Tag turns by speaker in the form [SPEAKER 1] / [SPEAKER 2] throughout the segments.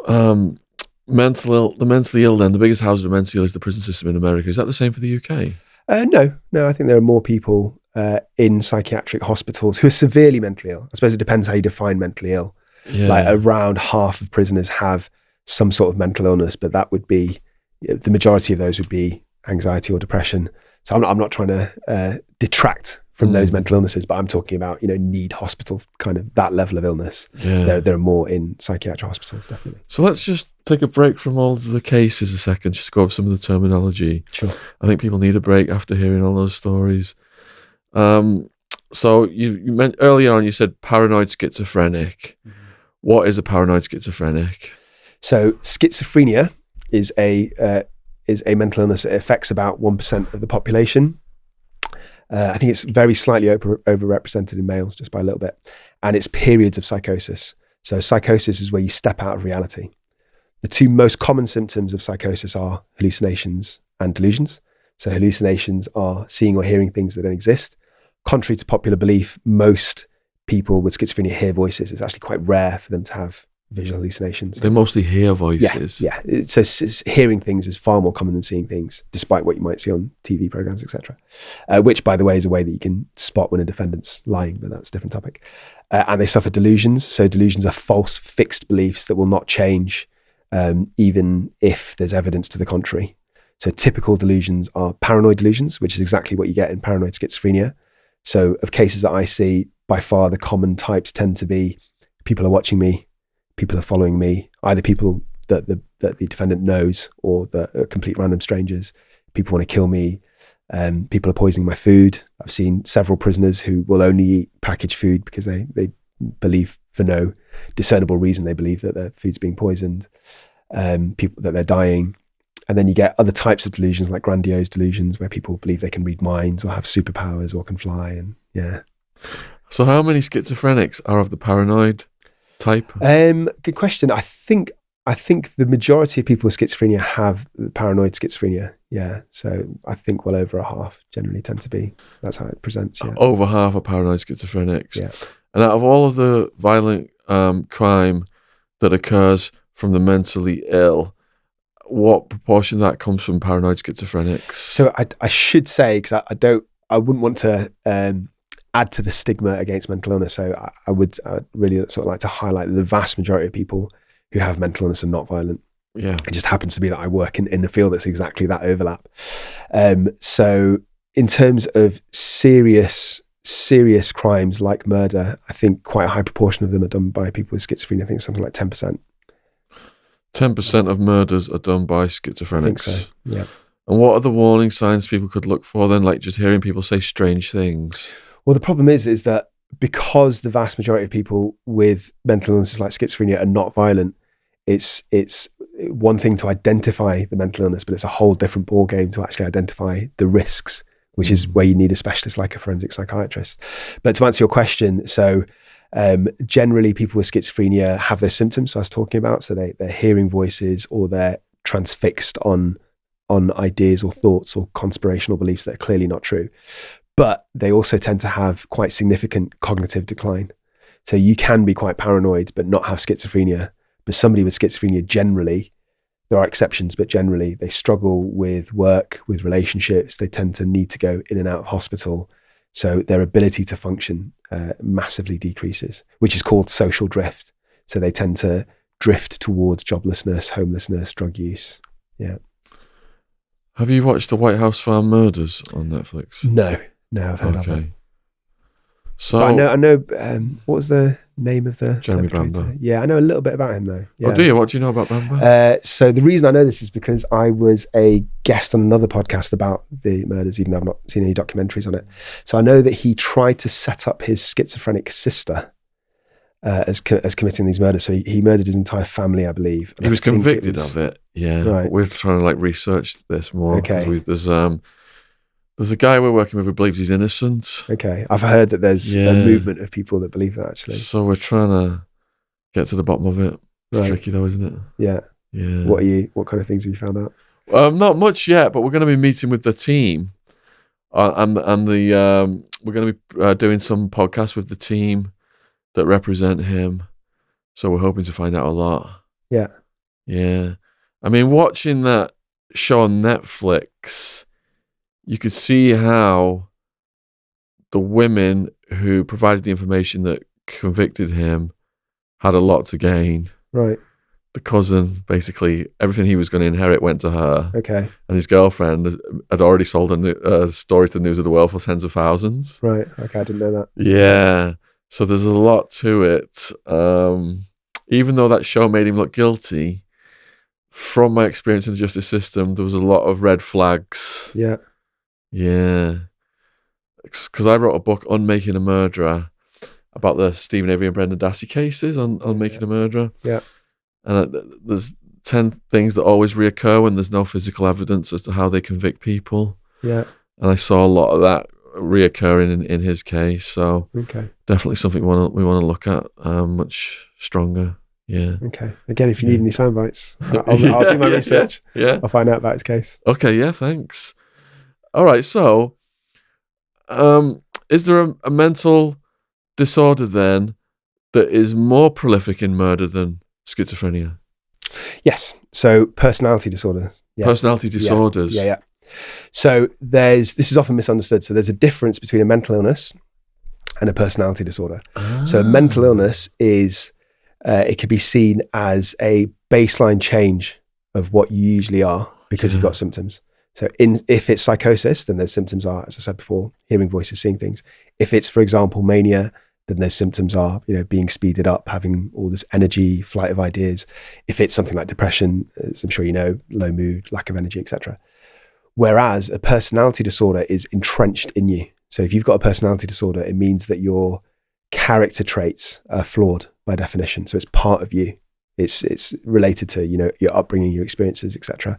[SPEAKER 1] the mentally ill. Then the biggest hazard of mentally ill is the prison system in America. Is that the same for the UK?
[SPEAKER 2] No. I think there are more people in psychiatric hospitals who are severely mentally ill. I suppose it depends how you define mentally ill.
[SPEAKER 1] Yeah.
[SPEAKER 2] Like around half of prisoners have some sort of mental illness, but that would be the majority of those would be anxiety or depression. So I'm not trying to detract from those mental illnesses, but I'm talking about need hospital kind of that level of illness.
[SPEAKER 1] Yeah.
[SPEAKER 2] There are more in psychiatric hospitals, definitely.
[SPEAKER 1] So let's just take a break from all of the cases a second, just go over some of the terminology.
[SPEAKER 2] Sure.
[SPEAKER 1] I think people need a break after hearing all those stories. So you meant earlier on, you said paranoid schizophrenic. Mm-hmm. What is a paranoid schizophrenic?
[SPEAKER 2] So schizophrenia is a mental illness that affects about 1% of the population. I think it's very slightly overrepresented in males, just by a little bit. And it's periods of psychosis. So psychosis is where you step out of reality. The two most common symptoms of psychosis are hallucinations and delusions. So hallucinations are seeing or hearing things that don't exist. Contrary to popular belief, most people with schizophrenia hear voices. It's actually quite rare for them to have visual hallucinations.
[SPEAKER 1] They mostly hear voices.
[SPEAKER 2] Yeah. So hearing things is far more common than seeing things, despite what you might see on TV programs, etc. Which, by the way, is a way that you can spot when a defendant's lying, but that's a different topic. And they suffer delusions. So delusions are false, fixed beliefs that will not change, even if there's evidence to the contrary. So typical delusions are paranoid delusions, which is exactly what you get in paranoid schizophrenia. So of cases that I see, by far the common types tend to be people are watching me, people are following me, either people that the defendant knows or that are complete random strangers. People want to kill me. People are poisoning my food. I've seen several prisoners who will only eat packaged food because they believe, for no discernible reason, they believe that their food's being poisoned. People that they're dying. And then you get other types of delusions, like grandiose delusions, where people believe they can read minds or have superpowers or can fly. And yeah.
[SPEAKER 1] So how many schizophrenics are of the paranoid type?
[SPEAKER 2] Good question. I think the majority of people with schizophrenia have the paranoid schizophrenia. Yeah. So I think well over a half generally tend to be. That's how it presents. Yeah.
[SPEAKER 1] Over half are paranoid schizophrenics.
[SPEAKER 2] Yeah.
[SPEAKER 1] And out of all of the violent crime that occurs from the mentally ill, what proportion of that comes from paranoid schizophrenics? So
[SPEAKER 2] I should say, because I wouldn't want to add to the stigma against mental illness. So I would really sort of like to highlight that the vast majority of people who have mental illness are not violent.
[SPEAKER 1] Yeah.
[SPEAKER 2] It just happens to be that I work in the field that's exactly that overlap. So in terms of serious crimes like murder, I think quite a high proportion of them are done by people with schizophrenia. I think it's something like 10%.
[SPEAKER 1] 10% of murders are done by schizophrenics.
[SPEAKER 2] I think so, yeah.
[SPEAKER 1] And what are the warning signs people could look for then, like just hearing people say strange things?
[SPEAKER 2] Well, the problem is that because the vast majority of people with mental illnesses like schizophrenia are not violent, it's one thing to identify the mental illness, but it's a whole different ballgame to actually identify the risks, which is where you need a specialist like a forensic psychiatrist. But to answer your question, so generally people with schizophrenia have those symptoms I was talking about. So they're hearing voices or they're transfixed on ideas or thoughts or conspirational beliefs that are clearly not true. But they also tend to have quite significant cognitive decline. So you can be quite paranoid but not have schizophrenia. But somebody with schizophrenia generally, there are exceptions, but generally they struggle with work, with relationships. They tend to need to go in and out of hospital. So their ability to function massively decreases, which is called social drift. So they tend to drift towards joblessness, homelessness, drug use. Yeah.
[SPEAKER 1] Have you watched the White House Farm Murders on Netflix?
[SPEAKER 2] No, I've heard of it.
[SPEAKER 1] So
[SPEAKER 2] but I know. What was the name of the
[SPEAKER 1] Jeremy
[SPEAKER 2] perpetrator?
[SPEAKER 1] Bamber.
[SPEAKER 2] Yeah, I know a little bit about him though. Yeah.
[SPEAKER 1] Oh, do you? What do you know about Bamber?
[SPEAKER 2] So the reason I know this is because I was a guest on another podcast about the murders, even though I've not seen any documentaries on it. So I know that he tried to set up his schizophrenic sister as committing these murders. So he murdered his entire family, I believe. And
[SPEAKER 1] he was convicted of it. Yeah,
[SPEAKER 2] right.
[SPEAKER 1] We're trying to research this more.
[SPEAKER 2] Okay.
[SPEAKER 1] There's a guy we're working with who believes he's innocent.
[SPEAKER 2] Okay, I've heard that there's a movement of people that believe that actually.
[SPEAKER 1] So we're trying to get to the bottom of it. It's tricky though, isn't it?
[SPEAKER 2] Yeah.
[SPEAKER 1] Yeah.
[SPEAKER 2] What kind of things have you found out?
[SPEAKER 1] Not much yet, but we're going to be meeting with the team, and we're going to be doing some podcasts with the team that represent him. So we're hoping to find out a lot.
[SPEAKER 2] Yeah.
[SPEAKER 1] Yeah. I mean, watching that show on Netflix, you could see how the women who provided the information that convicted him had a lot to gain.
[SPEAKER 2] Right.
[SPEAKER 1] The cousin, basically, everything he was going to inherit went to her.
[SPEAKER 2] Okay.
[SPEAKER 1] And his girlfriend had already sold a story to the News of the World for tens of thousands.
[SPEAKER 2] Right. Okay, I didn't know that.
[SPEAKER 1] Yeah. So there's a lot to it. Even though that show made him look guilty, from my experience in the justice system, there was a lot of red flags.
[SPEAKER 2] Yeah.
[SPEAKER 1] Yeah. Because I wrote a book, Unmaking a Murderer, about the Stephen Avery and Brendan Dassey cases on Making a Murderer.
[SPEAKER 2] Yeah.
[SPEAKER 1] And there's 10 things that always reoccur when there's no physical evidence as to how they convict people.
[SPEAKER 2] Yeah.
[SPEAKER 1] And I saw a lot of that reoccurring in his case. So definitely something we want to look at much stronger. Yeah.
[SPEAKER 2] Okay. Again, if you need any sound bites, I'll do my research.
[SPEAKER 1] Yeah.
[SPEAKER 2] I'll find out about his case.
[SPEAKER 1] Okay. Yeah. Thanks. All right. So, is there a mental disorder then that is more prolific in murder than schizophrenia?
[SPEAKER 2] Yes. So personality disorder. Yeah.
[SPEAKER 1] Personality disorders.
[SPEAKER 2] Yeah. So this is often misunderstood. So there's a difference between a mental illness and a personality disorder. So a mental illness is, it can be seen as a baseline change of what you usually are because you've got symptoms. So if it's psychosis, then those symptoms are, as I said before, hearing voices, seeing things. If it's, for example, mania, then those symptoms are, being speeded up, having all this energy, flight of ideas. If it's something like depression, as I'm sure you know, low mood, lack of energy, etc. Whereas a personality disorder is entrenched in you. So if you've got a personality disorder, it means that your character traits are flawed by definition. So it's part of you. It's related to, your upbringing, your experiences, etc.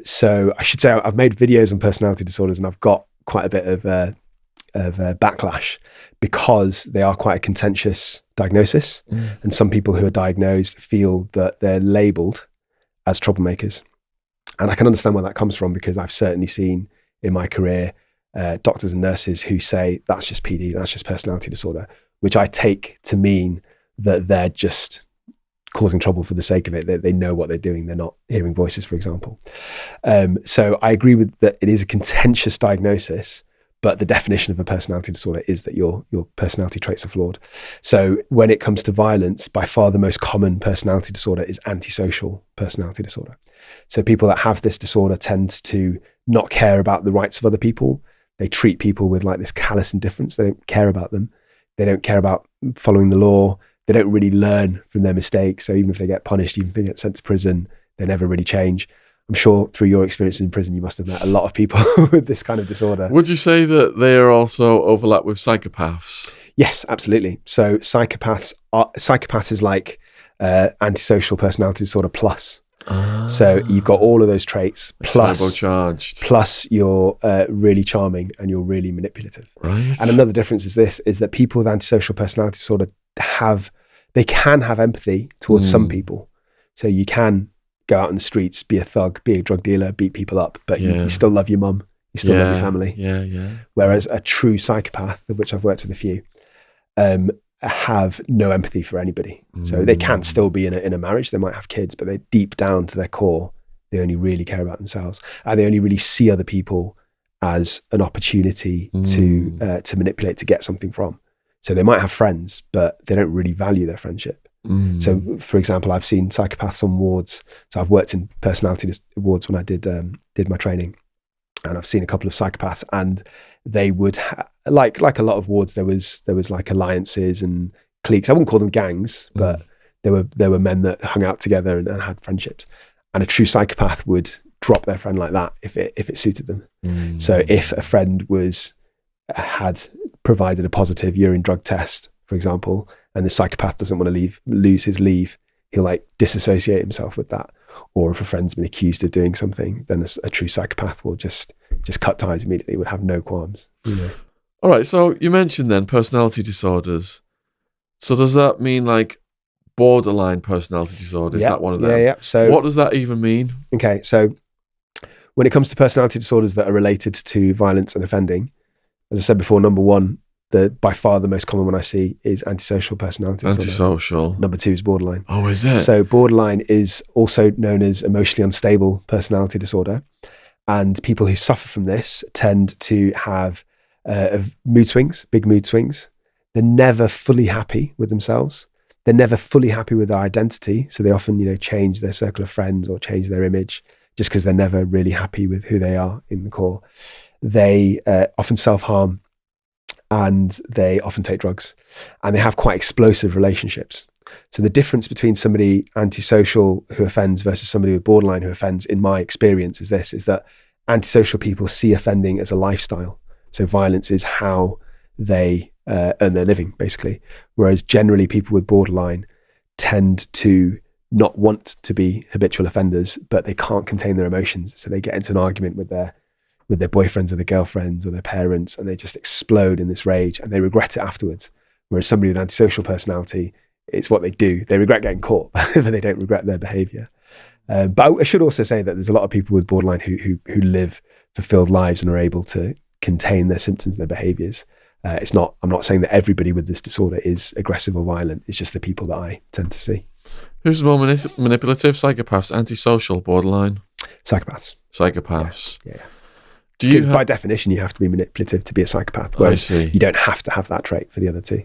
[SPEAKER 2] So I should say I've made videos on personality disorders and I've got quite a bit of backlash because they are quite a contentious diagnosis. And some people who are diagnosed feel that they're labeled as troublemakers. And I can understand where that comes from because I've certainly seen in my career doctors and nurses who say that's just PD, that's just personality disorder, which I take to mean that they're just causing trouble for the sake of it. They know what they're doing. They're not hearing voices, for example. So I agree with that. It is a contentious diagnosis, but the definition of a personality disorder is that your personality traits are flawed. So when it comes to violence, by far the most common personality disorder is antisocial personality disorder. So people that have this disorder tend to not care about the rights of other people. They treat people with like this callous indifference. They don't care about them. They don't care about following the law. They don't really learn from their mistakes. So even if they get punished, even if they get sent to prison, they never really change. I'm sure through your experience in prison, you must have met a lot of people with this kind of disorder.
[SPEAKER 1] Would you say that they are also overlap with psychopaths?
[SPEAKER 2] Yes, absolutely. So psychopaths is like antisocial personality disorder plus. So you've got all of those traits plus turbocharged. Plus you're really charming and you're really manipulative.
[SPEAKER 1] Right.
[SPEAKER 2] And another difference is that people with antisocial personality disorder can have empathy towards some people. So you can go out in the streets, be a thug, be a drug dealer, beat people up, but you still love your mum, you still love your family.
[SPEAKER 1] Yeah.
[SPEAKER 2] Whereas a true psychopath, of which I've worked with a few, have no empathy for anybody. So they can still be in a marriage, they might have kids, but they deep down to their core, they only really care about themselves, and they only really see other people as an opportunity to manipulate, to get something from. So they might have friends, but they don't really value their friendship. So for example, I've seen psychopaths on wards. So I've worked in personality wards when I did my training, and I've seen a couple of psychopaths, and they would like a lot of wards, there was like alliances and cliques. I wouldn't call them gangs, but there were men that hung out together and had friendships. And a true psychopath would drop their friend like that if it suited them. So if a friend had provided a positive urine drug test, for example, and the psychopath doesn't want to lose his leave, he'll like disassociate himself with that. Or if a friend's been accused of doing something, then a true psychopath will just cut ties immediately, would have no qualms.
[SPEAKER 1] All right, so you mentioned then personality disorders. So does that mean like borderline personality disorder? Is that one of them?
[SPEAKER 2] Yeah. So
[SPEAKER 1] what does that even mean?
[SPEAKER 2] Okay, so when it comes to personality disorders that are related to violence and offending, as I said before, number one, by far the most common one I see is antisocial personality disorder.
[SPEAKER 1] Antisocial.
[SPEAKER 2] Number 2 is borderline.
[SPEAKER 1] Oh, is it?
[SPEAKER 2] So borderline is also known as emotionally unstable personality disorder. And people who suffer from this tend to have mood swings, big mood swings. They're never fully happy with themselves. They're never fully happy with their identity. So they often, change their circle of friends or change their image just because they're never really happy with who they are in the core. They often self-harm, and they often take drugs, and they have quite explosive relationships. So the difference between somebody antisocial who offends versus somebody with borderline who offends, in my experience, is that antisocial people see offending as a lifestyle. So violence is how they earn their living, basically. Whereas generally people with borderline tend to not want to be habitual offenders, but they can't contain their emotions. So they get into an argument with their boyfriends or their girlfriends or their parents, and they just explode in this rage and they regret it afterwards. Whereas somebody with antisocial personality, it's what they do. They regret getting caught, but they don't regret their behavior. But I should also say that there's a lot of people with borderline who live fulfilled lives and are able to contain their symptoms and their behaviors. I'm not saying that everybody with this disorder is aggressive or violent. It's just the people that I tend to see.
[SPEAKER 1] Who's more manipulative? Psychopaths, antisocial, borderline?
[SPEAKER 2] Psychopaths.
[SPEAKER 1] Psychopaths.
[SPEAKER 2] Yeah.
[SPEAKER 1] Do you
[SPEAKER 2] Because by definition, you have to be manipulative to be a psychopath. Whereas you don't have to have that trait for the other two.